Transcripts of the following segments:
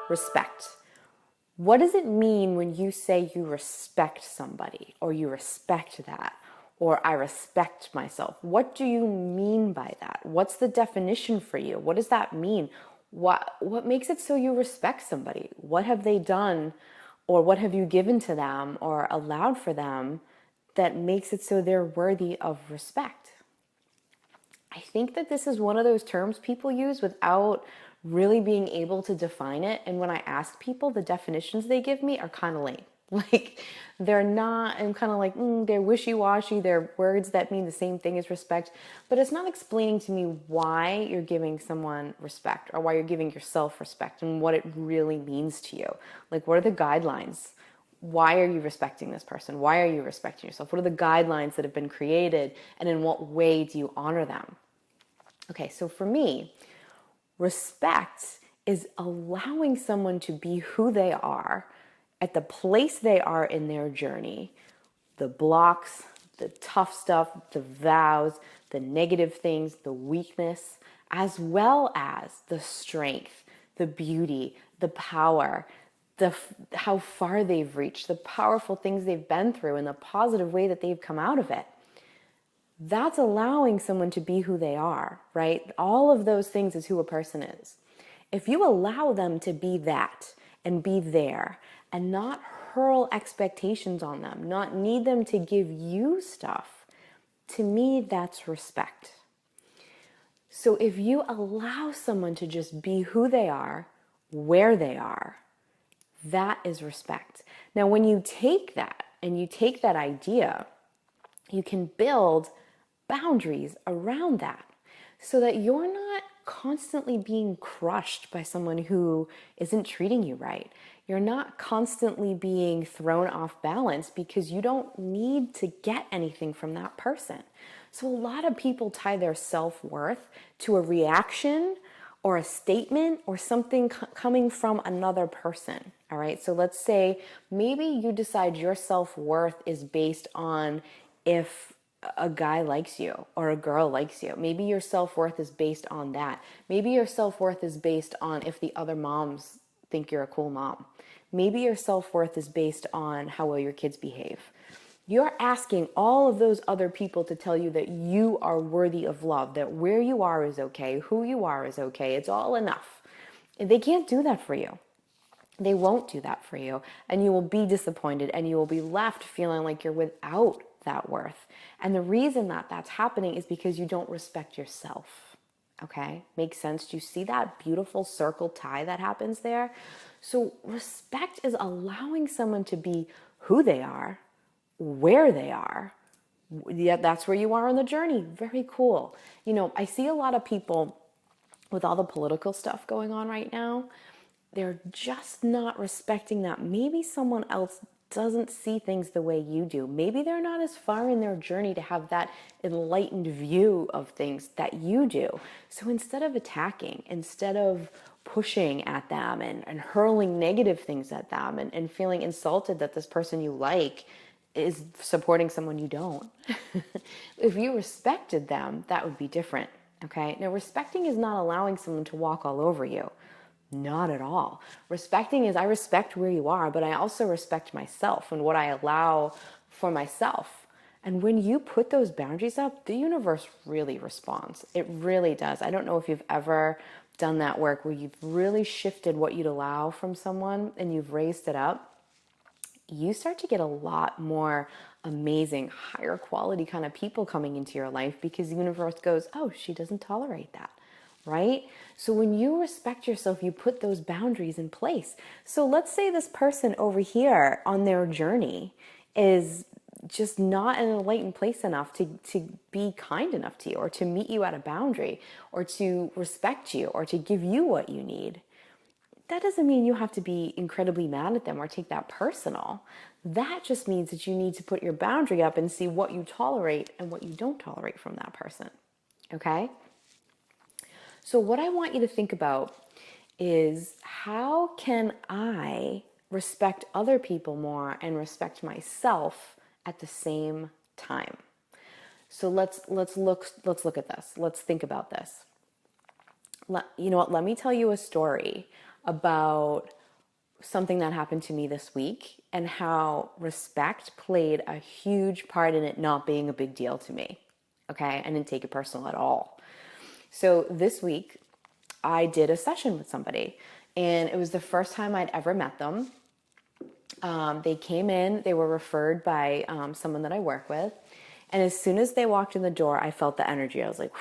respect. What does it mean when you say you respect somebody, or you respect that, or I respect myself? What do you mean by that? What's the definition for you? What does that mean? What makes it so you respect somebody? What have they done, or what have you given to them or allowed for them that makes it so they're worthy of respect? I think that this is one of those terms people use without really being able to define it. And when I ask people, the definitions they give me are kind of lame. Like, they're not, I'm kind of like, they're wishy-washy. They're words that mean the same thing as respect, but it's not explaining to me why you're giving someone respect, or why you're giving yourself respect, and what it really means to you. Like, what are the guidelines? Why are you respecting this person? Why are you respecting yourself? What are the guidelines that have been created, and in what way do you honor them? Okay, so for me, respect is allowing someone to be who they are at the place they are in their journey. The blocks, the tough stuff, the vows, the negative things, the weakness, as well as the strength, the beauty, the power, how far they've reached, the powerful things they've been through, and the positive way that they've come out of it. That's allowing someone to be who they are, right? All of those things is who a person is. If you allow them to be that and be there, and not hurl expectations on them, not need them to give you stuff, to me, that's respect. So if you allow someone to just be who they are, where they are, that is respect. Now, when you take that and you take that idea, you can build boundaries around that so that you're not constantly being crushed by someone who isn't treating you right. You're not constantly being thrown off balance because you don't need to get anything from that person. So a lot of people tie their self-worth to a reaction or a statement or something coming from another person. All right. So let's say maybe you decide your self-worth is based on if a guy likes you or a girl likes you. Maybe your self-worth is based on that. Maybe your self-worth is based on if the other moms think you're a cool mom. Maybe your self-worth is based on how well your kids behave. You're asking all of those other people to tell you that you are worthy of love, that where you are is okay, who you are is okay, it's all enough. They can't do that for you. They won't do that for you, and you will be disappointed, and you will be left feeling like you're without that worth. And the reason that that's happening is because you don't respect yourself. Okay? Makes sense? Do you see that beautiful circle tie that happens there? So respect is allowing someone to be who they are, where they are. Yeah, that's where you are on the journey. Very cool. You know, I see a lot of people with all the political stuff going on right now, they're just not respecting that maybe someone else doesn't see things the way you do. Maybe they're not as far in their journey to have that enlightened view of things that you do. So instead of attacking, instead of pushing at them and hurling negative things at them and feeling insulted that this person you like is supporting someone you don't. If you respected them, that would be different. Okay. Now, respecting is not allowing someone to walk all over you. Not at all. Respecting is I respect where you are, but I also respect myself and what I allow for myself. And when you put those boundaries up, the universe really responds. It really does. I don't know if you've ever done that work where you've really shifted what you'd allow from someone and you've raised it up. You start to get a lot more amazing, higher quality kind of people coming into your life because the universe goes, oh, she doesn't tolerate that, right? So when you respect yourself, you put those boundaries in place. So let's say this person over here on their journey is just not in a enlightened place enough to be kind enough to you or to meet you at a boundary or to respect you or to give you what you need. That doesn't mean you have to be incredibly mad at them or take that personal. That just means that you need to put your boundary up and see what you tolerate and what you don't tolerate from that person. Okay? So what I want you to think about is how can I respect other people more and respect myself at the same time? So let's look at this. Let's think about this. You know what? Let me tell you a story about something that happened to me this week and how respect played a huge part in it not being a big deal to me. Okay, I didn't take it personal at all. So this week, I did a session with somebody, and it was the first time I'd ever met them. They came in, they were referred by someone that I work with. And as soon as they walked in the door, I felt the energy. I was like,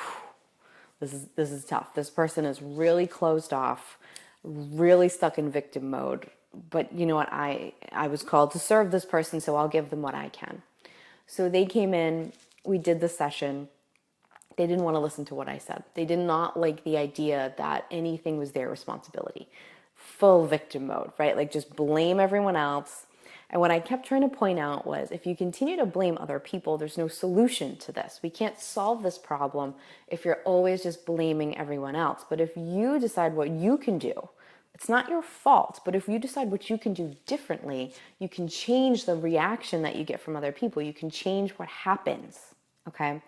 this is tough. This person is really closed off, really stuck in victim mode. But you know what? I was called to serve this person, so I'll give them what I can. So they came in, we did the session. They didn't want to listen to what I said. They did not like the idea that anything was their responsibility. Full victim mode, right? Like just blame everyone else. And what I kept trying to point out was if you continue to blame other people, there's no solution to this. We can't solve this problem if you're always just blaming everyone else. But if you decide what you can do, it's not your fault, but if you decide what you can do differently, you can change the reaction that you get from other people. You can change what happens, okay?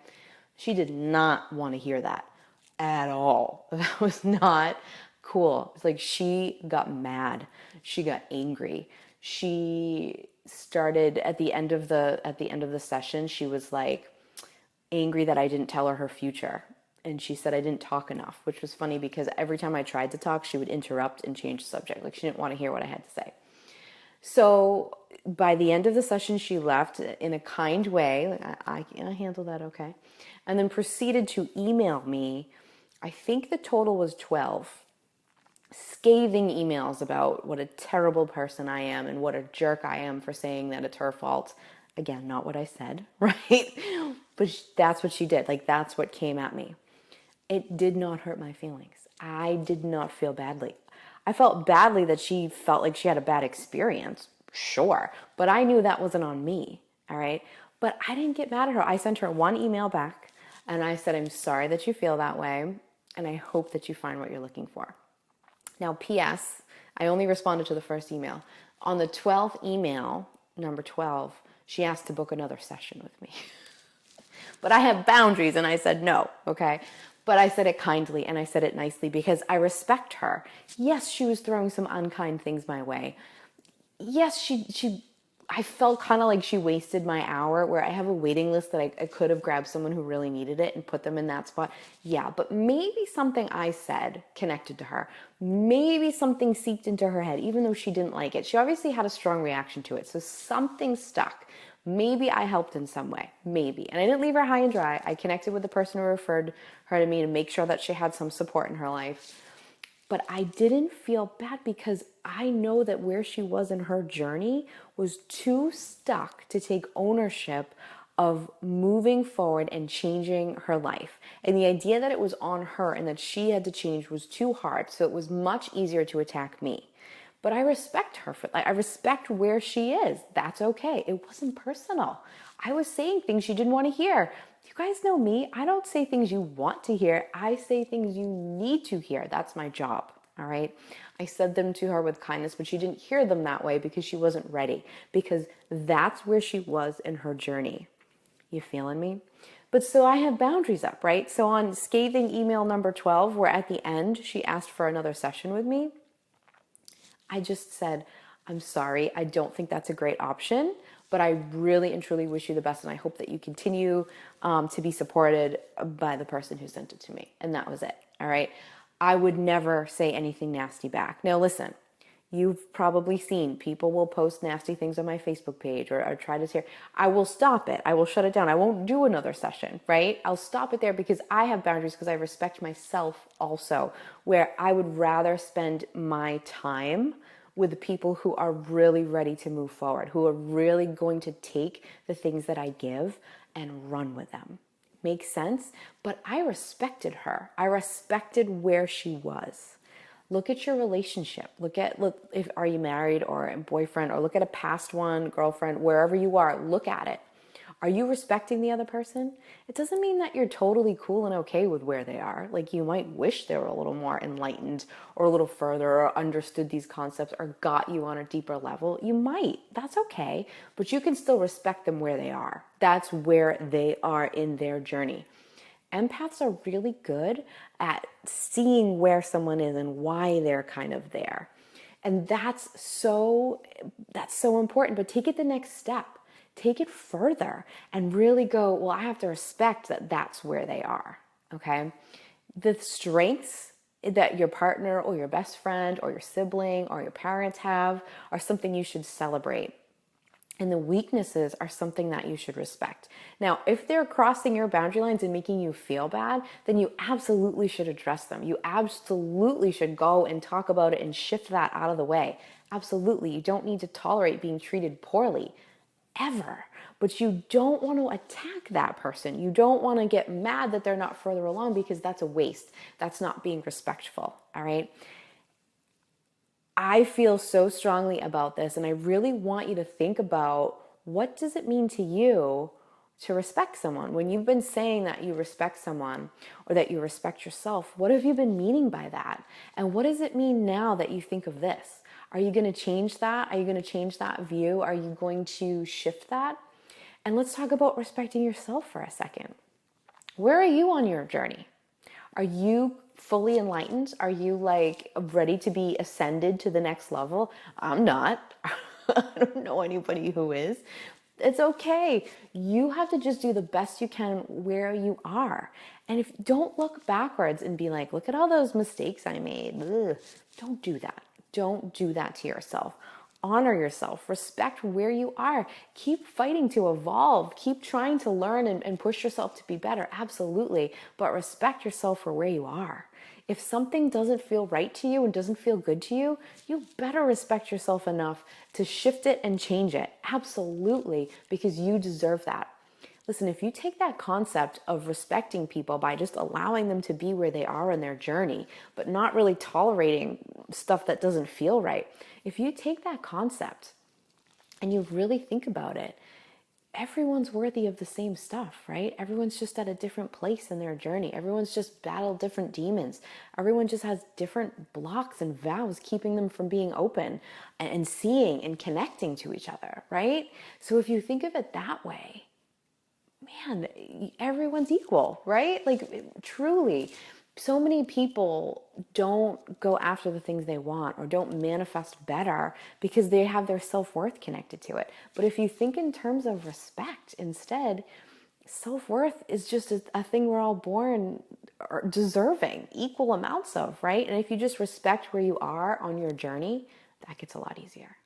She did not want to hear that at all. That was not cool. It's like she got mad. She got angry. She started at the end of the session, she was like angry that I didn't tell her future. And she said I didn't talk enough, which was funny because every time I tried to talk, she would interrupt and change the subject. Like she didn't want to hear what I had to say. So by the end of the session, she left in a kind way. Like, I handled that okay. And then proceeded to email me. I think the total was 12 scathing emails about what a terrible person I am and what a jerk I am for saying that it's her fault. Again, not what I said, right? But that's what she did. Like, that's what came at me. It did not hurt my feelings. I did not feel badly. I felt badly that she felt like she had a bad experience, sure, but I knew that wasn't on me, all right? But I didn't get mad at her. I sent her one email back and I said, I'm sorry that you feel that way, and I hope that you find what you're looking for. Now, P.S., I only responded to the first email. On the 12th email, number 12, she asked to book another session with me. But I have boundaries and I said no, okay? But I said it kindly and I said it nicely because I respect her. Yes, she was throwing some unkind things my way. Yes, I felt kind of like she wasted my hour where I have a waiting list that I could have grabbed someone who really needed it and put them in that spot. Yeah, but maybe something I said connected to her. Maybe something seeped into her head, even though she didn't like it. She obviously had a strong reaction to it, so something stuck. Maybe I helped in some way, maybe. And I didn't leave her high and dry. I connected with the person who referred her to me to make sure that she had some support in her life. But I didn't feel bad because I know that where she was in her journey was too stuck to take ownership of moving forward and changing her life. And the idea that it was on her and that she had to change was too hard. So it was much easier to attack me. But I respect her for I respect where she is. That's okay. It wasn't personal. I was saying things she didn't want to hear. You guys know me. I don't say things you want to hear. I say things you need to hear. That's my job. All right. I said them to her with kindness, but she didn't hear them that way because she wasn't ready, because that's where she was in her journey. You feeling me? But so I have boundaries up, right? So on scathing email number 12, where at the end she asked for another session with me, I just said, I'm sorry, I don't think that's a great option, but I really and truly wish you the best, and I hope that you continue to be supported by the person who sent it to me. And that was it, all right? I would never say anything nasty back. Now, listen, you've probably seen people will post nasty things on my Facebook page or try to tear. I will stop it. I will shut it down. I won't do another session, right? I'll stop it there because I have boundaries, because I respect myself also, where I would rather spend my time with the people who are really ready to move forward, who are really going to take the things that I give and run with them. Makes sense? But I respected her. I respected where she was. Look at your relationship. Look if are you married or a boyfriend, or look at a past one, girlfriend, wherever you are, look at it. Are you respecting the other person? It doesn't mean that you're totally cool and okay with where they are. Like, you might wish they were a little more enlightened or a little further or understood these concepts or got you on a deeper level. You might. That's okay. But you can still respect them where they are. That's where they are in their journey. Empaths are really good at seeing where someone is and why they're kind of there. And that's so important, but take it the next step. Take it further and really go, well, I have to respect that that's where they are. Okay? The strengths that your partner or your best friend or your sibling or your parents have are something you should celebrate. And the weaknesses are something that you should respect. Now, if they're crossing your boundary lines and making you feel bad, then you absolutely should address them. You absolutely should go and talk about it and shift that out of the way. Absolutely. You don't need to tolerate being treated poorly ever. But you don't want to attack that person. You don't want to get mad that they're not further along, because that's a waste. That's not being respectful. All right. I feel so strongly about this, and I really want you to think about, what does it mean to you to respect someone? When you've been saying that you respect someone or that you respect yourself, what have you been meaning by that? And what does it mean now that you think of this? Are you going to change that? Are you going to change that view? Are you going to shift that? And let's talk about respecting yourself for a second. Where are you on your journey? Are you fully enlightened? Are you like ready to be ascended to the next level? I'm not. I don't know anybody who is. It's okay. You have to just do the best you can where you are. And if don't look backwards and be like, look at all those mistakes I made. Ugh. Don't do that. Don't do that to yourself. Honor yourself, respect where you are, keep fighting to evolve, keep trying to learn and push yourself to be better, absolutely, but respect yourself for where you are. If something doesn't feel right to you and doesn't feel good to you, you better respect yourself enough to shift it and change it, absolutely, because you deserve that. Listen, if you take that concept of respecting people by just allowing them to be where they are in their journey, but not really tolerating stuff that doesn't feel right, if you take that concept and you really think about it, everyone's worthy of the same stuff, right? Everyone's just at a different place in their journey. Everyone's just battled different demons. Everyone just has different blocks and vows keeping them from being open and seeing and connecting to each other, right? So if you think of it that way, man, everyone's equal, right? Like, truly, so many people don't go after the things they want or don't manifest better because they have their self-worth connected to it. But if you think in terms of respect instead, self-worth is just a thing we're all born or deserving equal amounts of, right? And if you just respect where you are on your journey, that gets a lot easier.